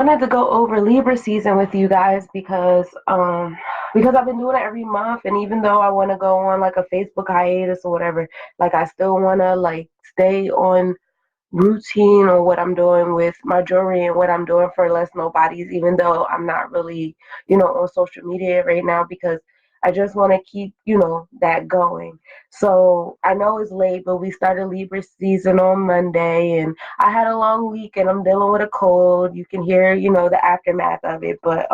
wanted to go over Libra season with you guys because I've been doing it every month, and even though I want to go on like a Facebook hiatus or whatever, like I still want to like stay on routine or what I'm doing with my jewelry and what I'm doing for Less Nobodies, even though I'm not really, on social media right now because I just want to keep, that going. So I know it's late, but we started Libra season on Monday and I had a long week and I'm dealing with a cold. You can hear, the aftermath of it. But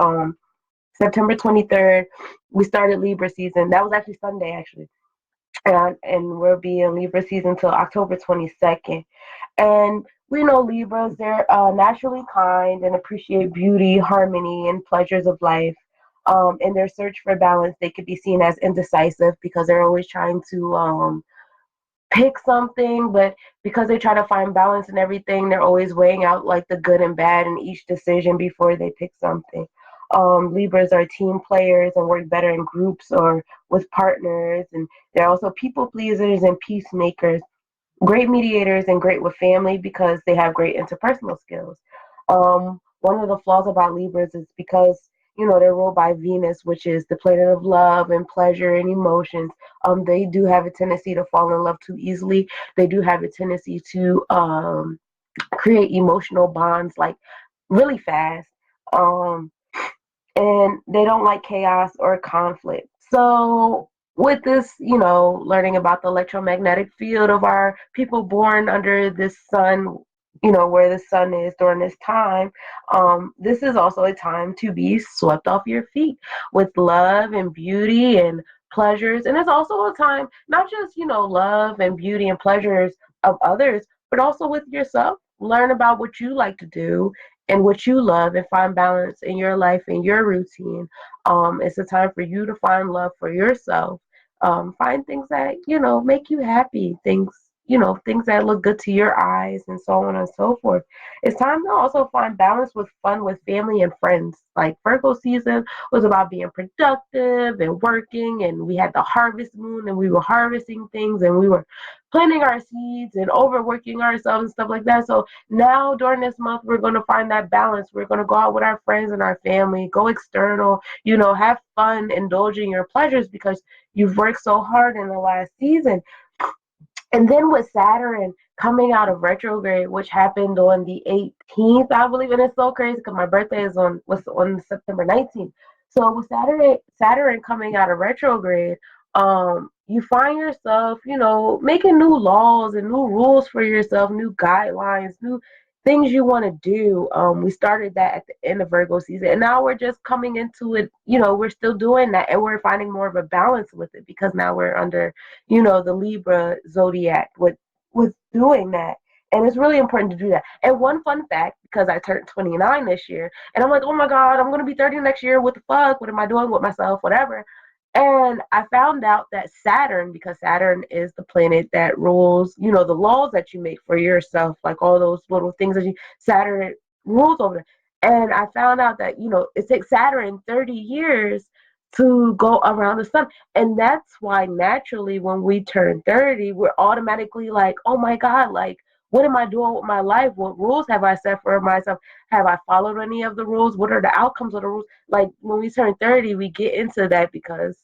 September 23rd, we started Libra season. That was actually Sunday, actually. And we'll be in Libra season till October 22nd. And we know Libras, they're naturally kind and appreciate beauty, harmony, and pleasures of life. In their search for balance, they could be seen as indecisive because they're always trying to pick something, but because they try to find balance in everything, they're always weighing out like the good and bad in each decision before they pick something. Libras are team players and work better in groups or with partners, and they're also people pleasers and peacemakers, great mediators and great with family because they have great interpersonal skills. One of the flaws about Libras is because they're ruled by Venus, which is the planet of love and pleasure and emotions. They do have a tendency to fall in love too easily. They do have a tendency to create emotional bonds like really fast. Um, and they don't like chaos or conflict. So, with this, learning about the electromagnetic field of our people born under this sun, where the sun is during this time, this is also a time to be swept off your feet with love and beauty and pleasures. And it's also a time, not just, love and beauty and pleasures of others, but also with yourself. Learn about what you like to do and what you love and find balance in your life and your routine. It's a time for you to find love for yourself. Find things that, make you happy, things that look good to your eyes and so on and so forth. It's time to also find balance with fun with family and friends. Like Virgo season was about being productive and working, and we had the harvest moon and we were harvesting things and we were planting our seeds and overworking ourselves and stuff like that. So now during this month we're going to find that balance. We're going to go out with our friends and our family, go external, have fun, indulging your pleasures because you've worked so hard in the last season. And then with Saturn coming out of retrograde, which happened on the 18th, I believe, and it's so crazy because my birthday was on September 19th. So with Saturn coming out of retrograde, you find yourself, making new laws and new rules for yourself, new guidelines, new things you want to do. We started that at the end of Virgo season, and now we're just coming into it. We're still doing that, and we're finding more of a balance with it because now we're under, the Libra zodiac with doing that. And it's really important to do that. And one fun fact, because I turned 29 this year, and I'm like, oh my God, I'm going to be 30 next year. What the fuck? What am I doing with myself? Whatever. And I found out that Saturn, because Saturn is the planet that rules, the laws that you make for yourself, like all those little things Saturn rules over. And I found out that, it takes Saturn 30 years to go around the sun. And that's why naturally when we turn 30, we're automatically like, oh my God, like, what am I doing with my life? What rules have I set for myself? Have I followed any of the rules? What are the outcomes of the rules? Like when we turn 30, we get into that because,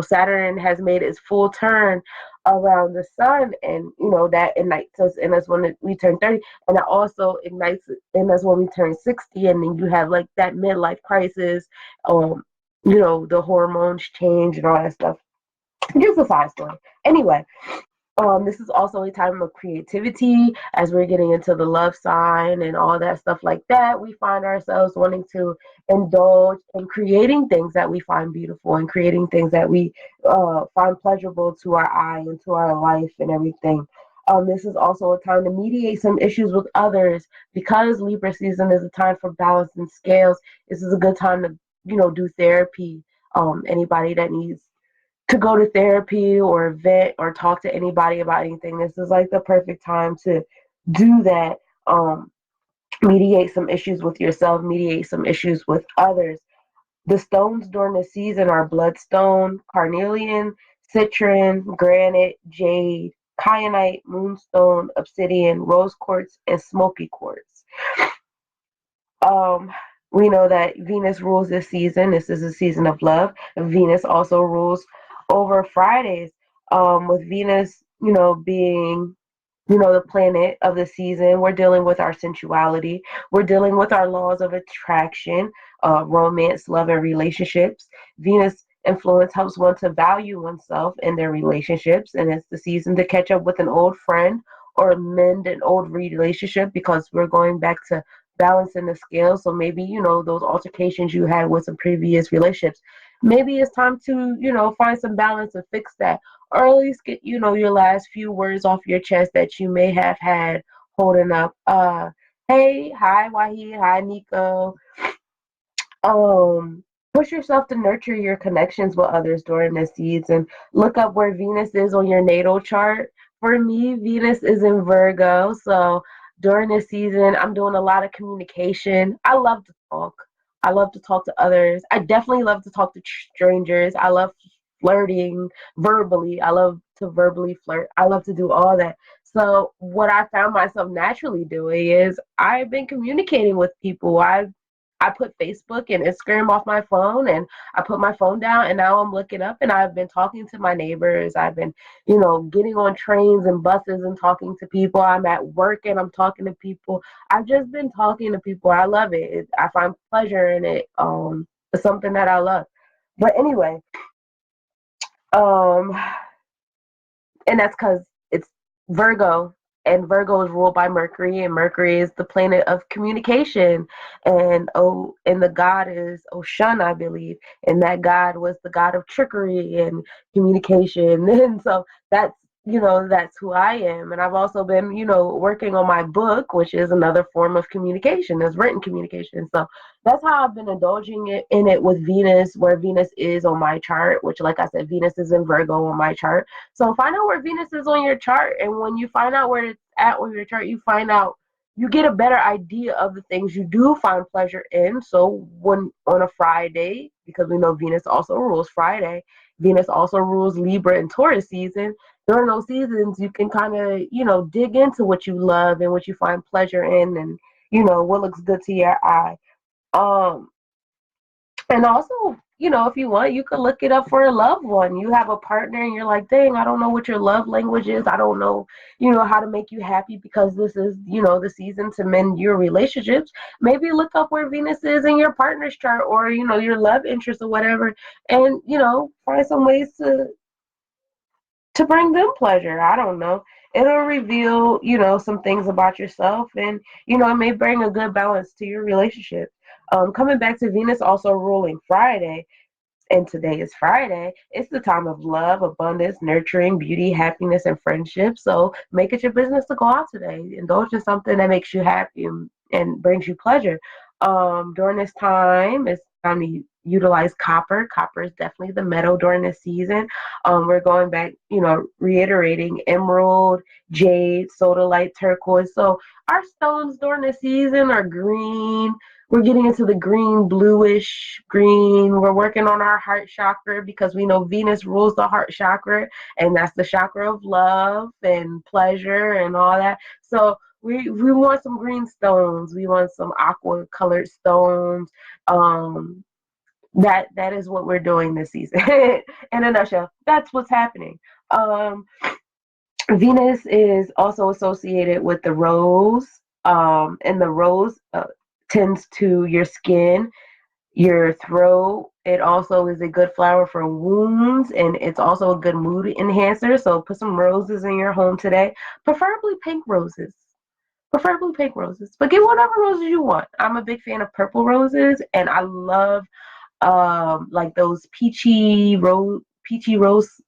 Saturn has made its full turn around the sun, and, that ignites us in us when we turn 30. And that also ignites in us when we turn 60. And then you have like that midlife crisis, um, the hormones change and all that stuff. Just a side story. Anyway, this is also a time of creativity as we're getting into the love sign and all that stuff like that. We find ourselves wanting to indulge in creating things that we find beautiful and creating things that we find pleasurable to our eye and to our life and everything. This is also a time to mediate some issues with others because Libra season is a time for balance and scales. This is a good time to, do therapy. Anybody that needs to go to therapy or vent or talk to anybody about anything, this is like the perfect time to do that. Mediate some issues with yourself, mediate some issues with others. The stones during the season are bloodstone, carnelian, citron, granite, jade, kyanite, moonstone, obsidian, rose quartz, and smoky quartz. Um, we know that Venus rules this season. This is a season of love. Venus also rules over Fridays. With Venus, being the planet of the season. We're dealing with our sensuality. We're dealing with our laws of attraction, romance, love, and relationships. Venus influence helps one to value oneself in their relationships, and it's the season to catch up with an old friend or mend an old relationship because we're going back to balancing the scales. So maybe, those altercations you had with some previous relationships. Maybe it's time to, find some balance and fix that, or at least get your last few words off your chest that you may have had holding up. Hey, hi Wahid, hi Nico. um Push yourself to nurture your connections with others during this season. Look up where Venus is on your natal chart. For me, Venus is in Virgo, so during this season I'm doing a lot of communication. I love to talk. I love to talk to others. I definitely love to talk to strangers. I love flirting verbally. I love to verbally flirt. I love to do all that. So what I found myself naturally doing is I've been communicating with people. I put Facebook and Instagram off my phone, and I put my phone down, and now I'm looking up and I've been talking to my neighbors. I've been, getting on trains and buses and talking to people. I'm at work and I'm talking to people. I've just been talking to people. I love it. I find pleasure in it. It's something that I love. But anyway, um, and that's because it's Virgo, and Virgo is ruled by Mercury, and Mercury is the planet of communication, and the god is Oshun, I believe, and that god was the god of trickery and communication, and so that's that's who I am. And I've also been working on my book, which is another form of communication, is written communication. So that's how I've been indulging in it with Venus, where Venus is on my chart, which, like I said, Venus is in Virgo on my chart. So find out where Venus is on your chart, and when you find out where it's at on your chart, you get a better idea of the things you do find pleasure in. So when on a Friday, because we know Venus also rules Friday, Venus also rules Libra and Taurus season. During those seasons, you can kind of dig into what you love and what you find pleasure in, and what looks good to your eye. Um, and also, if you want, you could look it up for a loved one. You have a partner and you're like, dang, I don't know what your love language is. I don't know, how to make you happy because this is, the season to mend your relationships. Maybe look up where Venus is in your partner's chart, or, your love interest or whatever, and, find some ways to bring them pleasure. I don't know. It'll reveal, some things about yourself, and, it may bring a good balance to your relationship. Coming back to Venus also ruling Friday, and today is Friday. It's the time of love, abundance, nurturing, beauty, happiness, and friendship. So make it your business to go out today. Indulge in something that makes you happy and brings you pleasure. During this time, it's time to utilize copper. Copper is definitely the metal during this season. We're going back, reiterating emerald, jade, sodalite, turquoise. So our stones during the season are green. We're getting into the green, bluish green. We're working on our heart chakra because we know Venus rules the heart chakra, and that's the chakra of love and pleasure and all that. So we want some green stones. We want some aqua colored stones. Um, that is what we're doing this season. In a nutshell, that's what's happening. Um, Venus is also associated with the rose, and the rose tends to your skin, your throat. It also is a good flower for wounds, and it's also a good mood enhancer. So put some roses in your home today, preferably pink roses. Preferably pink roses, but get whatever roses you want. I'm a big fan of purple roses, and I love like those peachy roses.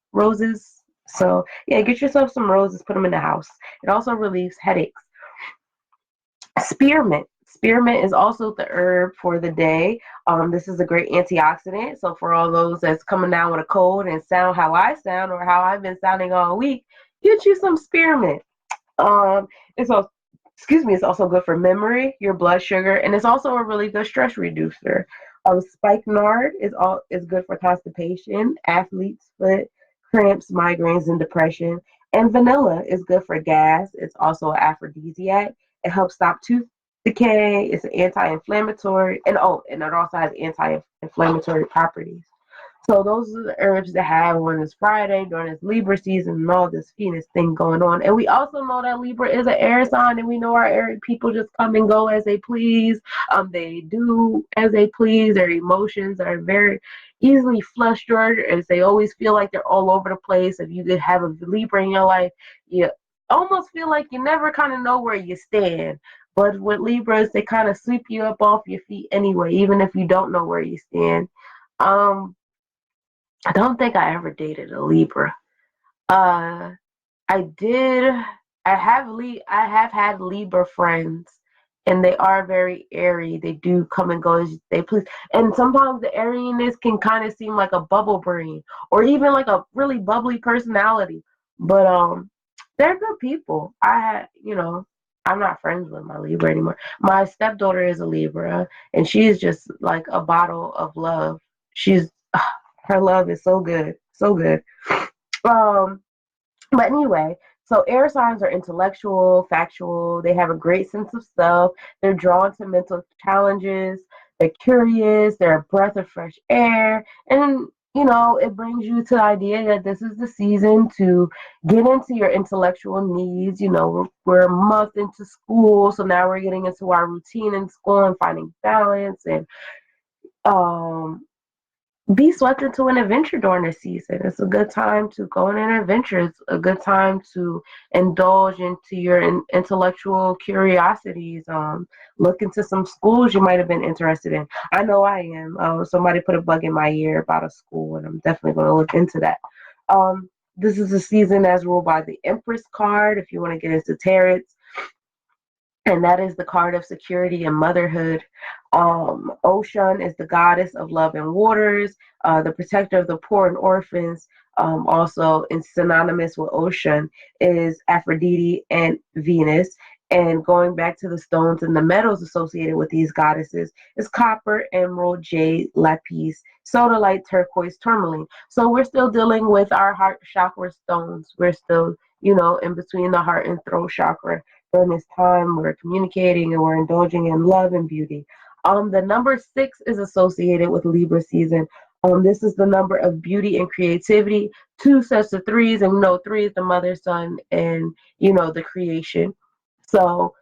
So yeah, get yourself some roses, put them in the house. It also relieves headaches. Spearmint. Spearmint is also the herb for the day. This is a great antioxidant. So for all those that's coming down with a cold and sound how I sound or how I've been sounding all week, get you some spearmint. It's also, excuse me, it's also good for memory, your blood sugar, and it's also a really good stress reducer. Spikenard is good for constipation, athlete's foot, cramps, migraines, and depression. And vanilla is good for gas. It's also an aphrodisiac. It helps stop decay. It's an anti-inflammatory, and it also has anti-inflammatory properties. So those are the herbs that have on this Friday during this Libra season and all this Venus thing going on. And we also know that Libra is an air sign, and we know our air people just come and go as they please. They do as they please. Their emotions are very easily flustered, as they always feel like they're all over the place. If you could have a Libra in your life, you almost feel like you never kind of know where you stand. But with Libras, they kind of sweep you up off your feet anyway, even if you don't know where you stand. Um, I don't think I ever dated a Libra. Uh, I did. I have had Libra friends, and they are very airy. They do come and go as they please. And sometimes the airiness can kind of seem like a bubble brain, or even like a really bubbly personality. But they're good people. I'm not friends with my Libra anymore. My stepdaughter is a Libra, and she is just like a bottle of love. She's Her love is so good, so good. Um, but anyway, so air signs are intellectual, factual. They have a great sense of self. They're drawn to mental challenges. They're curious. They're a breath of fresh air. And, it brings you to the idea that this is the season to get into your intellectual needs. We're a month into school, so now we're getting into our routine in school and finding balance and um be swept into an adventure during the season. It's a good time to go on an adventure. It's a good time to indulge into your intellectual curiosities. Look into some schools you might have been interested in. I know I am. Somebody put a bug in my ear about a school, and I'm definitely going to look into that. This is a season as ruled by the Empress card. If you want to get into tarot, and that is the card of security and motherhood. Ocean is the goddess of love and waters, the protector of the poor and orphans. Also, in synonymous with Ocean is Aphrodite and Venus. And going back to the stones and the metals associated with these goddesses is copper, emerald, jade, lapis, sodalite, turquoise, tourmaline. So we're still dealing with our heart chakra stones. We're still, in between the heart and throat chakra during this time. We're communicating and we're indulging in love and beauty. The number 6 is associated with Libra season. This is the number of beauty and creativity. Two sets of threes, and we know three is the mother, son, and the creation. So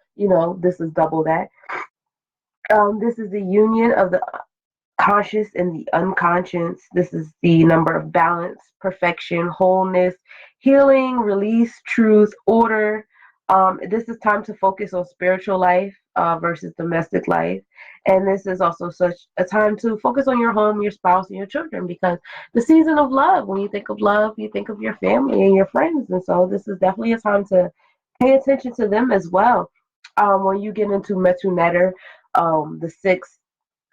this is double that. This is the union of the conscious and the unconscious. This is the number of balance, perfection, wholeness, healing, release, truth, order. This is time to focus on spiritual life versus domestic life. And this is also such a time to focus on your home, your spouse, and your children, because the season of love, when you think of love, you think of your family and your friends. And so this is definitely a time to pay attention to them as well. When you get into Metu Netter, the sixth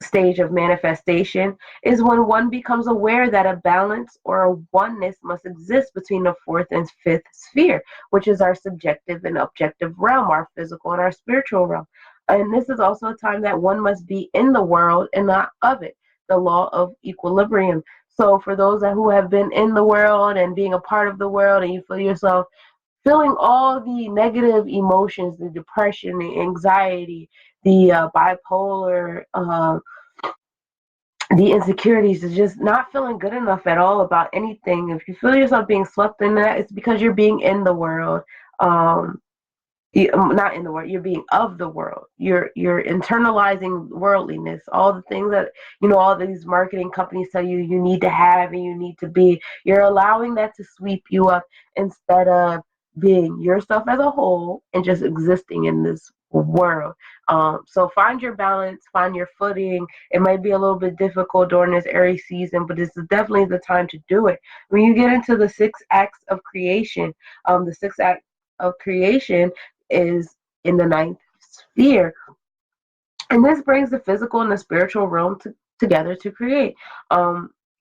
stage of manifestation is when one becomes aware that a balance or a oneness must exist between the fourth and fifth sphere, which is our subjective and objective realm, our physical and our spiritual realm. And this is also a time that one must be in the world and not of it, the law of equilibrium. So for those who have been in the world and being a part of the world, and you feel yourself feeling all the negative emotions, the depression, the anxiety, the bipolar, the insecurities, is just not feeling good enough at all about anything. If you feel yourself being swept in that, it's because you're being in the world. Um, Not in the world, you're being of the world. You're internalizing worldliness, all the things that all these marketing companies tell you you need to have and you need to be. You're allowing that to sweep you up instead of being yourself as a whole and just existing in this world. So find your balance, find your footing. It might be a little bit difficult during this Aries season, but this is definitely the time to do it. When you get into the six acts of creation, the sixth act of creation is in the ninth sphere. And this brings the physical and the spiritual realm together to create.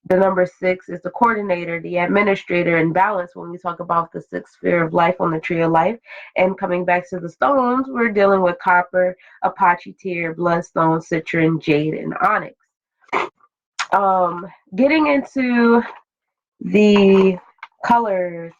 The number 6 is the coordinator, the administrator, and balance when we talk about the sixth sphere of life on the tree of life. And coming back to the stones, we're dealing with copper, apache bloodstone, citrine, jade, and onyx. Getting into the colors.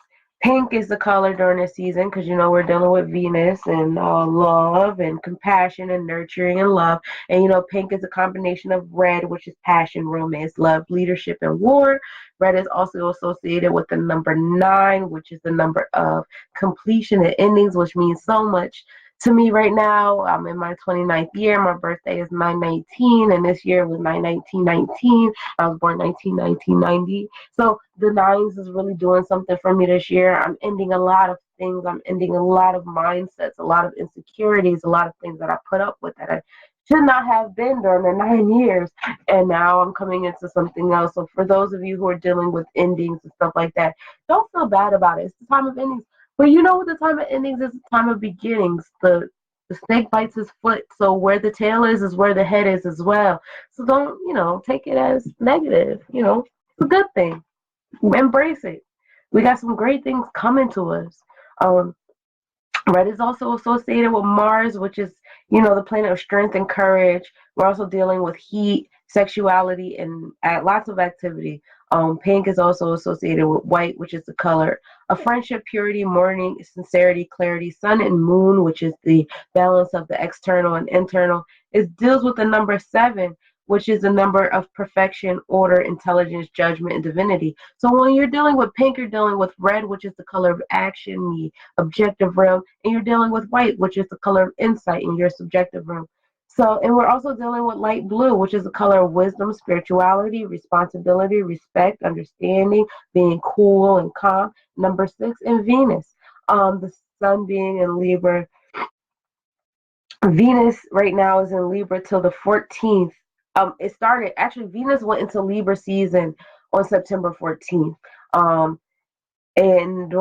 Pink is the color during this season because we're dealing with Venus and love and compassion and nurturing and love. And pink is a combination of red, which is passion, romance, love, leadership, and war. Red is also associated with the number 9, which is the number of completion and endings, which means so much to me right now. I'm in my 29th year. My birthday is 9/19, and this year was 9/19/19. I was born 19/19/90. So the nines is really doing something for me this year. I'm ending a lot of things. I'm ending a lot of mindsets, a lot of insecurities, a lot of things that I put up with that I should not have been during the 9 years. And now I'm coming into something else. So for those of you who are dealing with endings and stuff like that, don't feel bad about it. It's the time of endings. But you know what the time of endings is? The time of beginnings. The snake bites his foot, so where the tail is where the head is as well. So don't, take it as negative. It's a good thing. Embrace it. We got some great things coming to us. Um, Red is also associated with Mars, which is, the planet of strength and courage. We're also dealing with heat, sexuality, and lots of activity. Pink is also associated with white, which is the color of friendship, purity, mourning, sincerity, clarity. Sun and moon, which is the balance of the external and internal, it deals with the number 7, which is the number of perfection, order, intelligence, judgment, and divinity. So when you're dealing with pink, you're dealing with red, which is the color of action, the objective realm, and you're dealing with white, which is the color of insight in your subjective realm. So, and we're also dealing with light blue, which is the color of wisdom, spirituality, responsibility, respect, understanding, being cool and calm. Number 6, and Venus. The sun being in Libra. Venus right now is in Libra till the 14th. It started, actually, Venus went into Libra season on September 14th. And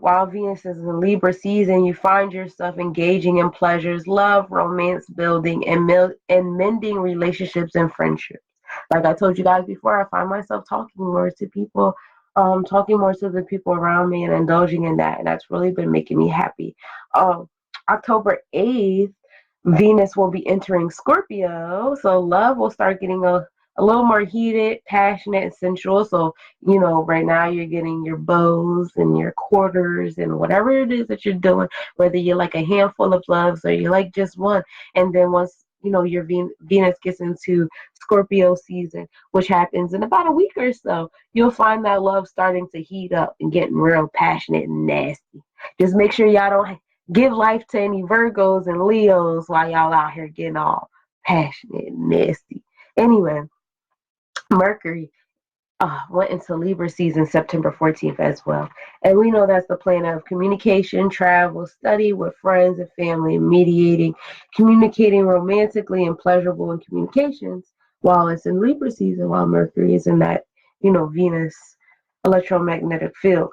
while Venus is in Libra season, you find yourself engaging in pleasures, love, romance building, and mending relationships and friendships. Like I told you guys before, I find myself talking more to people, talking more to the people around me and indulging in that. And that's really been making me happy. Um, October 8th, Venus will be entering Scorpio. So love will start getting a little more heated, passionate, and sensual. So right now you're getting your bows and your quarters and whatever it is that you're doing, whether you like a handful of loves or you like just one. And then once your Venus gets into Scorpio season, which happens in about a week or so, you'll find that love starting to heat up and getting real passionate and nasty. Just make sure y'all don't give life to any Virgos and Leos while y'all out here getting all passionate and nasty. Anyway, Mercury went into Libra season September 14th as well. And we know that's the planet of communication, travel, study with friends and family, mediating, communicating romantically and pleasurable in communications while it's in Libra season, while Mercury is in that, Venus electromagnetic field.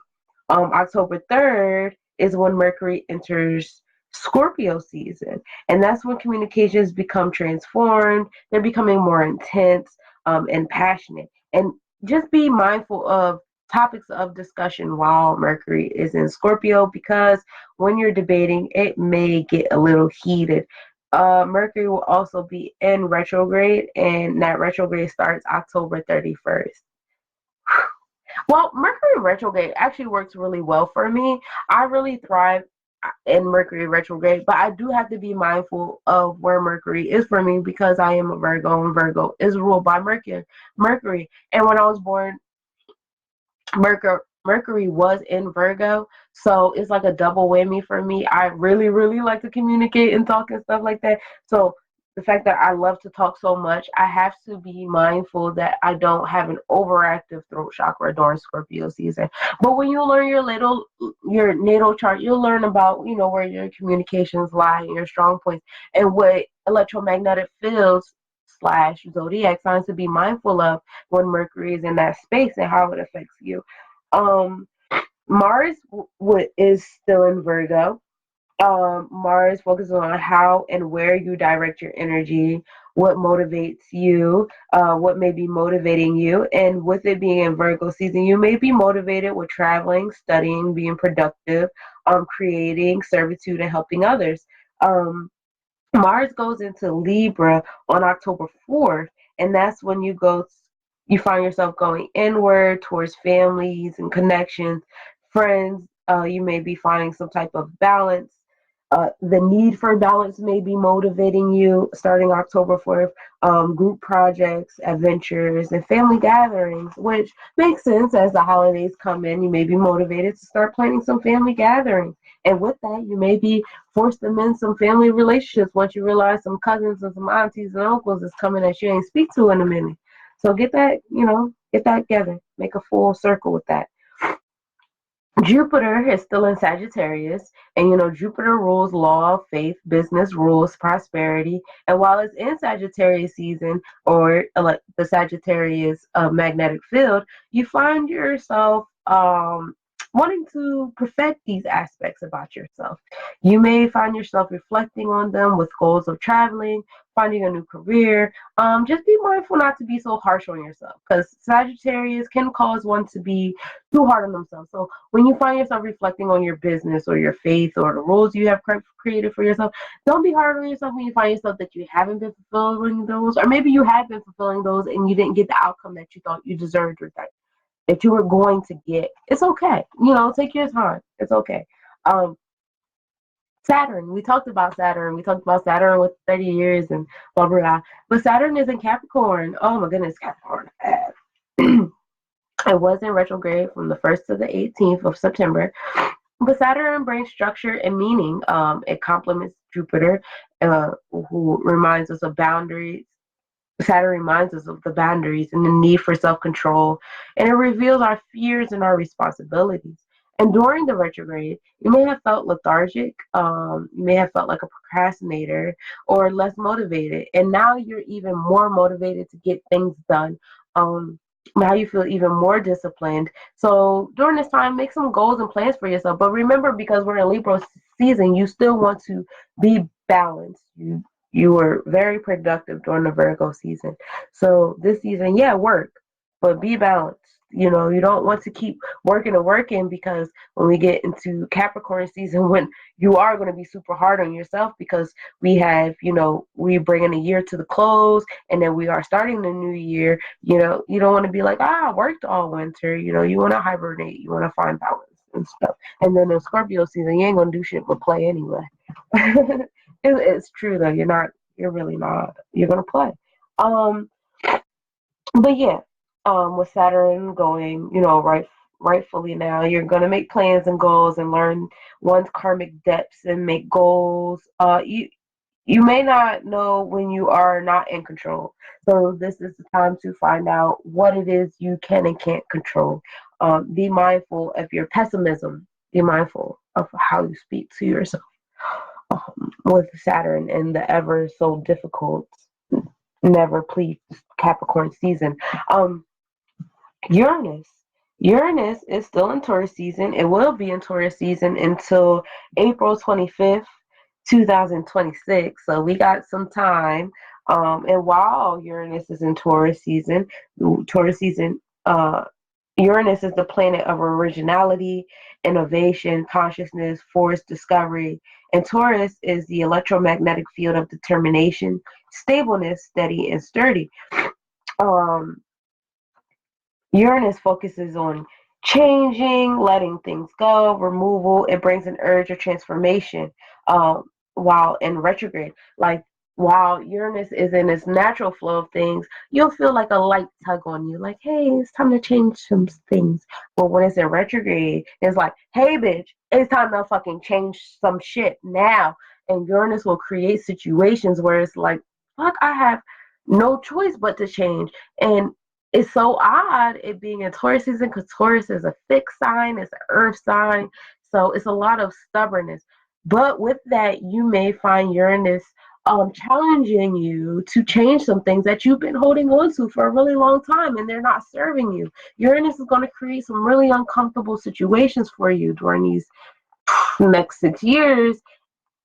October 3rd is when Mercury enters Scorpio season. And that's when communications become transformed. They're becoming more intense and passionate. And just be mindful of topics of discussion while Mercury is in Scorpio, because when you're debating, it may get a little heated. Mercury will also be in retrograde, and that retrograde starts October 31st. Well, Mercury retrograde actually works really well for me. I really thrive in Mercury retrograde, but I do have to be mindful of where Mercury is for me because I am a Virgo, and Virgo is ruled by Mercury. Mercury, and when I was born, Mercury was in Virgo, so it's like a double whammy for me. I really, really like to communicate and talk and stuff like that. So the fact that I love to talk so much, I have to be mindful that I don't have an overactive throat chakra during Scorpio season. But when you learn your natal chart, you'll learn about where your communications lie and your strong points and what electromagnetic fields slash zodiac signs to be mindful of when Mercury is in that space and how it affects you. Um, Mars is still in Virgo. Mars focuses on how and where you direct your energy, what motivates you, what may be motivating you. And with it being in Virgo season, you may be motivated with traveling, studying, being productive, creating, servitude, and helping others. Um, Mars goes into Libra on October 4th, and that's when you find yourself going inward towards families and connections, friends. You may be finding some type of balance. The need for balance may be motivating you starting October 4th. Group projects, adventures, and family gatherings, which makes sense as the holidays come in. You may be motivated to start planning some family gatherings. And with that, you may be forced to mend some family relationships once you realize some cousins and some aunties and uncles is coming that you ain't speak to in a minute. So get that, get that together. Make a full circle with that. Jupiter is still in Sagittarius, and Jupiter rules law, faith, business, rules prosperity. And while it's in Sagittarius season, or like the Sagittarius magnetic field, you find yourself wanting to perfect these aspects about yourself. You may find yourself reflecting on them with goals of traveling, finding a new career. Just be mindful not to be so harsh on yourself, because Sagittarius can cause one to be too hard on themselves. So when you find yourself reflecting on your business or your faith or the rules you have created for yourself, don't be hard on yourself when you find yourself that you haven't been fulfilling those, or maybe you have been fulfilling those and you didn't get the outcome that you thought you deserved or that you were going to get. It's okay. Take your time. It's okay. Um, Saturn. We talked about Saturn. We talked about Saturn with 30 years and blah blah blah. But Saturn is in Capricorn. Oh my goodness, Capricorn. It was in retrograde from the 1st to the 18th of September. But Saturn brings structure and meaning. It complements Jupiter, who reminds us of boundaries. Saturn reminds us of the boundaries and the need for self control, and it reveals our fears and our responsibilities. And during the retrograde, you may have felt lethargic, you may have felt like a procrastinator or less motivated, and now you're even more motivated to get things done. Now you feel even more disciplined. So during this time, make some goals and plans for yourself. But remember, because we're in Libra season, you still want to be balanced. You were very productive during the Virgo season. So this season, yeah, work, but be balanced. You don't want to keep working and working, because when we get into Capricorn season, when you are going to be super hard on yourself, because we bring in a year to the close, and then we are starting the new year. You don't want to be like, I worked all winter. You want to hibernate. You want to find balance and stuff. And then in Scorpio season, you ain't going to do shit but play anyway. It's true though. You're really not. You're gonna play. Um, but yeah, with Saturn going, rightfully now, you're gonna make plans and goals and learn one's karmic depths and make goals. You may not know when you are not in control. So this is the time to find out what it is you can and can't control. Be mindful of your pessimism. Be mindful of how you speak to yourself, with Saturn and the ever so difficult, never please Capricorn season. Uranus. Uranus is still in Taurus season. It will be in Taurus season until April 25th, 2026. So we got some time. And while Uranus is in Taurus season, Uranus is the planet of originality, innovation, consciousness, force, discovery. And Taurus is the electromagnetic field of determination, stableness, steady, and sturdy. Um, Uranus focuses on changing, letting things go, removal. It brings an urge of transformation, while in retrograde. Like, while Uranus is in its natural flow of things, you'll feel like a light tug on you, like, hey, it's time to change some things. But when it's in retrograde, it's like, hey, bitch, it's time to fucking change some shit now. And Uranus will create situations where it's like, fuck, I have no choice but to change. And it's so odd it being in Taurus season, because Taurus is a fixed sign, it's an earth sign, so it's a lot of stubbornness. But with that, you may find Uranus challenging you to change some things that you've been holding on to for a really long time, and they're not serving you. Uranus is going to create some really uncomfortable situations for you during these next 6 years,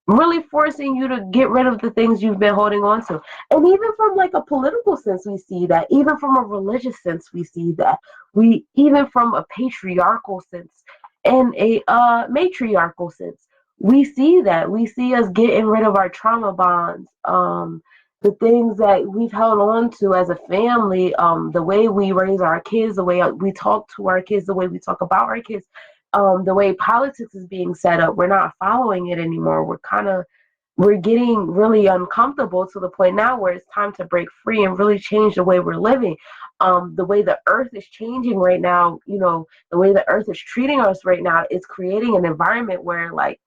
really forcing you to get rid of the things you've been holding on to. And even from like a political sense, we see that. Even from a religious sense, we see that. We even from a patriarchal sense and a matriarchal sense, we see that. We see us getting rid of our trauma bonds. The things that we've held on to as a family, the way we raise our kids, the way we talk to our kids, the way we talk about our kids, the way politics is being set up, we're not following it anymore. We're getting really uncomfortable to the point now where it's time to break free and really change the way we're living. The way the earth is changing right now, the way the earth is treating us right now, is creating an environment where, like,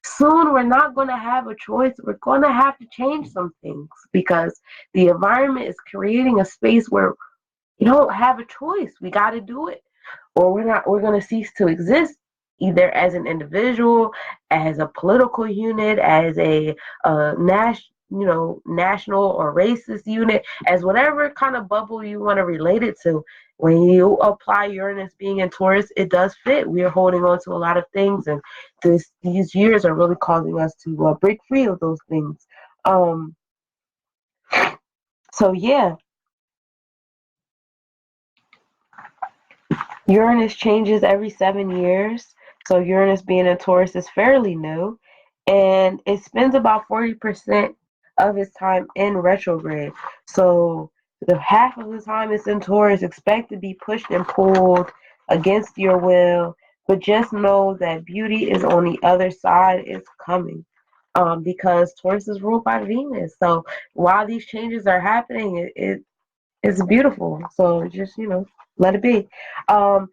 soon we're not going to have a choice. We're going to have to change some things because the environment is creating a space where you don't have a choice. We got to do it, or we're going to cease to exist, either as an individual, as a political unit, as a national or racist unit, as whatever kind of bubble you want to relate it to. When you apply Uranus being in Taurus, it does fit. We are holding on to a lot of things, and these years are really causing us to break free of those things. Um, so yeah, Uranus changes every 7 years. So Uranus being in Taurus is fairly new. And it spends about 40% of its time in retrograde. So the half of the time it's in Taurus, expect to be pushed and pulled against your will. But just know that beauty is on the other side, it's coming. Because Taurus is ruled by Venus. So while these changes are happening, it's beautiful. So just, let it be. Um,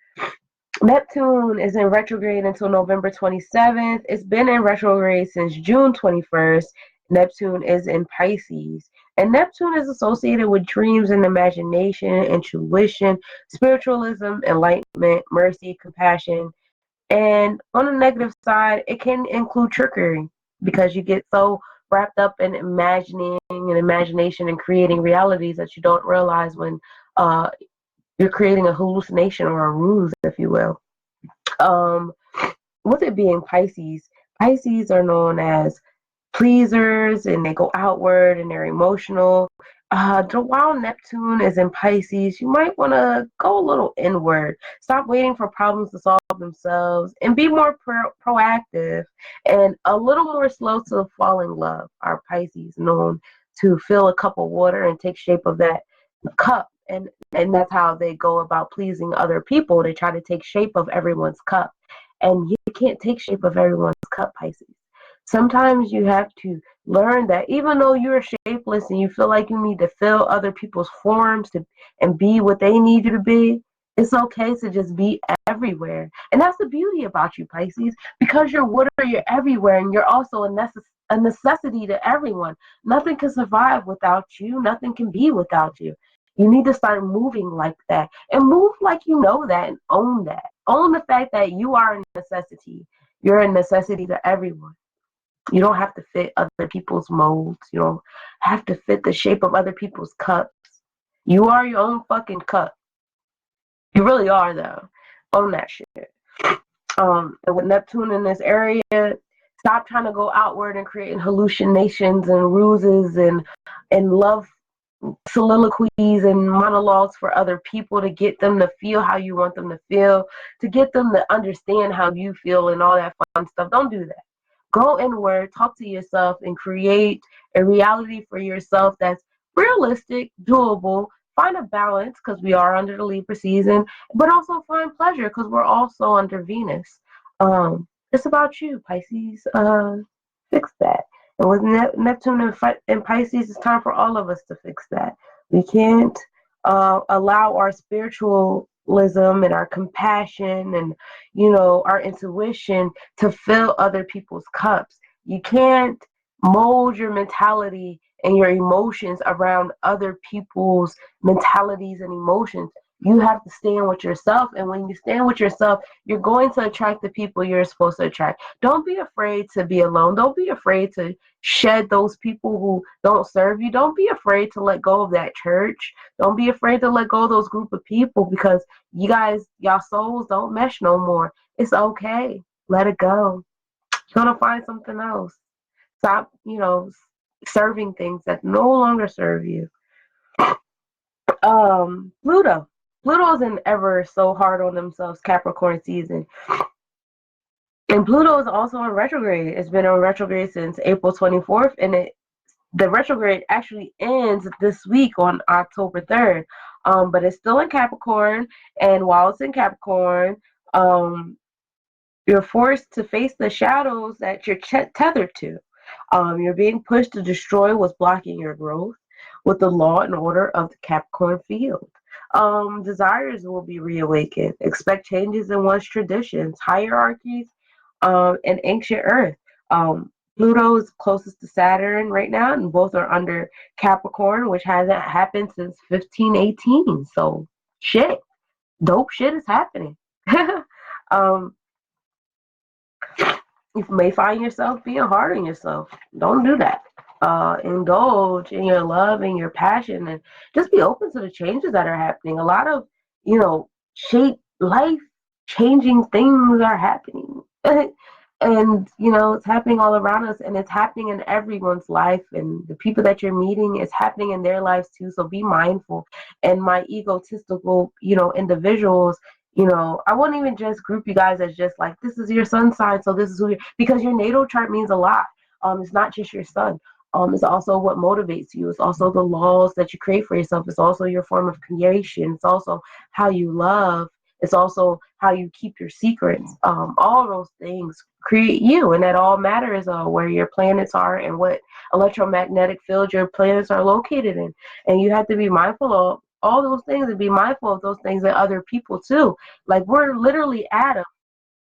Neptune is in retrograde until November 27th. It's been in retrograde since June 21st. Neptune is in Pisces. And Neptune is associated with dreams and imagination, intuition, spiritualism, enlightenment, mercy, compassion. And on the negative side, it can include trickery because you get so wrapped up in imagining and imagination and creating realities that you don't realize when uh, you're creating a hallucination or a ruse, if you will. Um, with it being Pisces, Pisces are known as pleasers and they go outward and they're emotional. While Neptune is in Pisces, you might want to go a little inward. Stop waiting for problems to solve themselves and be more proactive and a little more slow to fall in love. Are Pisces known to fill a cup of water and take shape of that cup? And that's how they go about pleasing other people. They try to take shape of everyone's cup. And you can't take shape of everyone's cup, Pisces. Sometimes you have to learn that even though you're shapeless and you feel like you need to fill other people's forms and be what they need you to be, it's okay to just be everywhere. And that's the beauty about you, Pisces. Because you're water, you're everywhere, and you're also a necessity to everyone. Nothing can survive without you. Nothing can be without you. You need to start moving like that and move like you know that and own that. Own the fact that you are a necessity. You're a necessity to everyone. You don't have to fit other people's molds. You don't have to fit the shape of other people's cups. You are your own fucking cup. You really are, though. Own that shit. And with Neptune in this area, stop trying to go outward and creating hallucinations and ruses and love soliloquies and monologues for other people to get them to feel how you want them to feel, to get them to understand how you feel and all that fun stuff. Don't do that. Go inward, talk to yourself, and create a reality for yourself that's realistic, doable. Find a balance because we are under the Libra season, but also find pleasure because we're also under Venus. It's about you, Pisces. Fix that. And with Neptune and Pisces, it's time for all of us to fix that. We can't allow our spiritualism and our compassion and, our intuition to fill other people's cups. You can't mold your mentality and your emotions around other people's mentalities and emotions. You have to stand with yourself. And when you stand with yourself, you're going to attract the people you're supposed to attract. Don't be afraid to be alone. Don't be afraid to shed those people who don't serve you. Don't be afraid to let go of that church. Don't be afraid to let go of those group of people because y'all souls don't mesh no more. It's okay. Let it go. You're going to find something else. Stop, serving things that no longer serve you. Pluto. Pluto's in ever so hard on themselves Capricorn season. And Pluto is also in retrograde. It's been on retrograde since April 24th, and the retrograde actually ends this week on October 3rd. But it's still in Capricorn, and while it's in Capricorn, You're forced to face the shadows that you're tethered to. You're being pushed to destroy what's blocking your growth with the law and order of the Capricorn field. Desires will be reawakened. Expect changes in one's traditions, hierarchies, and ancient Earth. Pluto is closest to Saturn right now, and both are under Capricorn, which hasn't happened since 1518. So, shit, dope shit is happening. um, you may find yourself being hard on yourself. Don't do that. Indulge in your love and your passion, and just be open to the changes that are happening. A lot of, shape life changing things are happening. And it's happening all around us, and it's happening in everyone's life, and the people that you're meeting, is happening in their lives too. So be mindful. And my egotistical, individuals, I won't even just group you guys as just like, this is your sun sign, so this is who because your natal chart means a lot. It's not just your sun. It's also what motivates you. It's also the laws that you create for yourself. It's also your form of creation. It's also how you love. It's also how you keep your secrets. All those things create you, and that all matters where your planets are and what electromagnetic field your planets are located in. And you have to be mindful of all those things, and be mindful of those things in other people too. Like, we're literally atoms.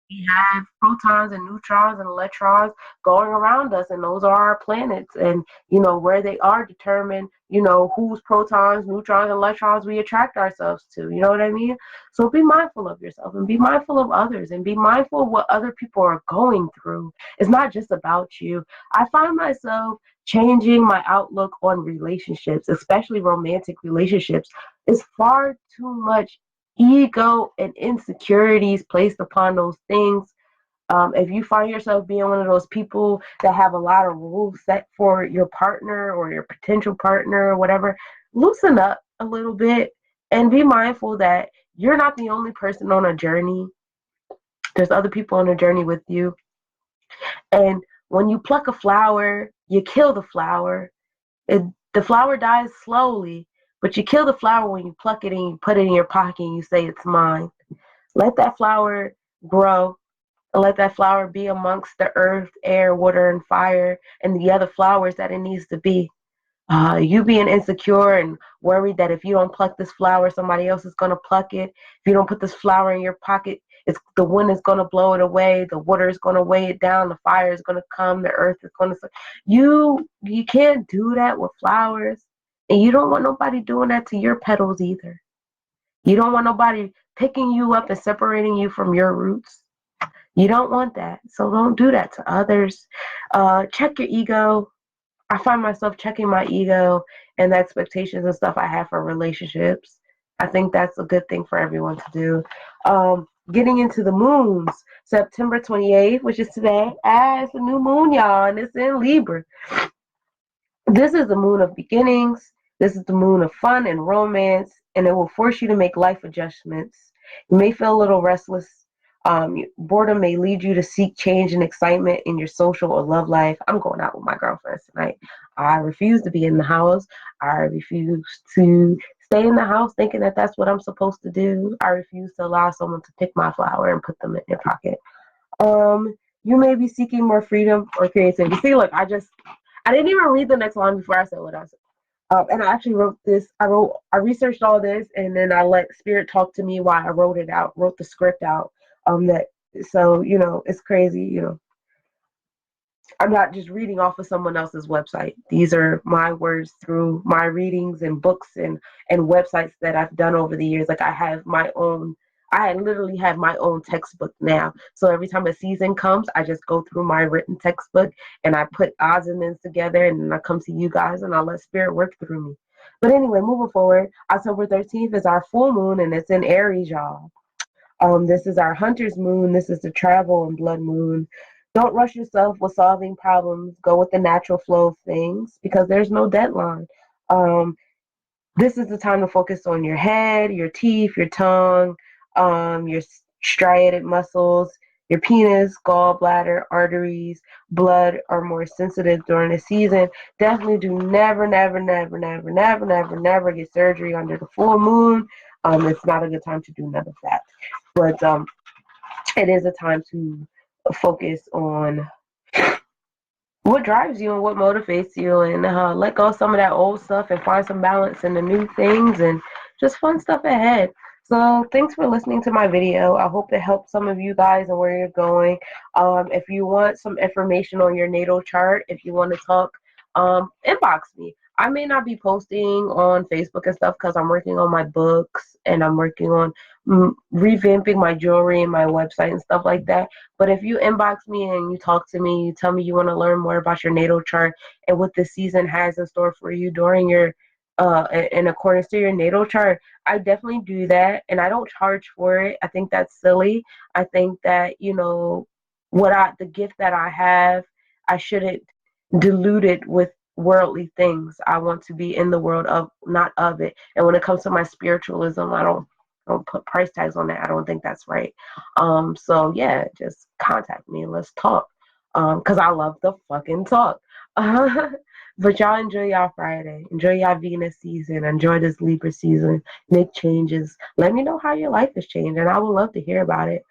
We have protons and neutrons and electrons going around us, and those are our planets. And where they are determine whose protons, neutrons, and electrons we attract ourselves to. You know what I mean? So be mindful of yourself, and be mindful of others, and be mindful of what other people are going through. It's not just about you. I find myself changing my outlook on relationships, especially romantic relationships. It's far too much ego and insecurities placed upon those things. If you find yourself being one of those people that have a lot of rules set for your partner or your potential partner or whatever, loosen up a little bit and be mindful that you're not the only person on a journey. There's other people on a journey with you. And when you pluck a flower, you kill the flower. The flower dies slowly, but you kill the flower when you pluck it and you put it in your pocket and you say it's mine. Let that flower grow, and let that flower be amongst the earth, air, water, and fire, and the other flowers that it needs to be. You being insecure and worried that if you don't pluck this flower, somebody else is going to pluck it. If you don't put this flower in your pocket, the wind is going to blow it away. The water is going to weigh it down. The fire is going to come. The earth is going to. You can't do that with flowers, and you don't want nobody doing that to your petals either. You don't want nobody picking you up and separating you from your roots. You don't want that, so don't do that to others. Check your ego. I find myself checking my ego and the expectations and stuff I have for relationships. I think that's a good thing for everyone to do. Getting into the moons, September 28th, which is today, it's a new moon, y'all, and it's in Libra. This is the moon of beginnings. This is the moon of fun and romance, and it will force you to make life adjustments. You may feel a little restless. Boredom may lead you to seek change and excitement in your social or love life. I'm going out with my girlfriends tonight. I refuse to be in the house. I refuse to stay in the house thinking that that's what I'm supposed to do. I refuse to allow someone to pick my flower and put them in their pocket. You may be seeking more freedom or creativity. See, look, I didn't even read the next line before I said what I said. And I actually wrote this. I researched all this, and then I let Spirit talk to me while I wrote it out, wrote the script out. So it's crazy. I'm not just reading off of someone else's website. These are my words through my readings and books and websites that I've done over the years. Like, I literally have my own textbook now. So every time a season comes, I just go through my written textbook and I put odds and ends together, and then I come to you guys and I let Spirit work through me. But anyway, moving forward, October 13th is our full moon, and it's in Aries, y'all. This is our hunter's moon. This is the travel and blood moon. Don't rush yourself with solving problems. Go with the natural flow of things, because there's no deadline. Um, this is the time to focus on your head, your teeth, your tongue, your striated muscles, your penis, gallbladder, arteries, blood are more sensitive during the season. Definitely do never, never, never, never, never, never, never get surgery under the full moon. It's not a good time to do none of that. But it is a time to focus on what drives you and what motivates you, and let go of some of that old stuff and find some balance in the new things and just fun stuff ahead. So thanks for listening to my video. I hope it helps some of you guys and where you're going. If you want some information on your natal chart, if you want to talk, inbox me. I may not be posting on Facebook and stuff because I'm working on my books and I'm working on revamping my jewelry and my website and stuff like that. But if you inbox me and you talk to me, you tell me you want to learn more about your natal chart and what the season has in store for you during your in accordance to your natal chart, I definitely do that, and I don't charge for it. I think that's silly. I think that, the gift that I have, I shouldn't dilute it with worldly things. I want to be in the world of, not of it. And when it comes to my spiritualism, I don't put price tags on that. I don't think that's right. So yeah, just contact me and let's talk. Cause I love the fucking talk. But y'all enjoy y'all Friday. Enjoy y'all Venus season. Enjoy this Libra season. Make changes. Let me know how your life is changing. I would love to hear about it.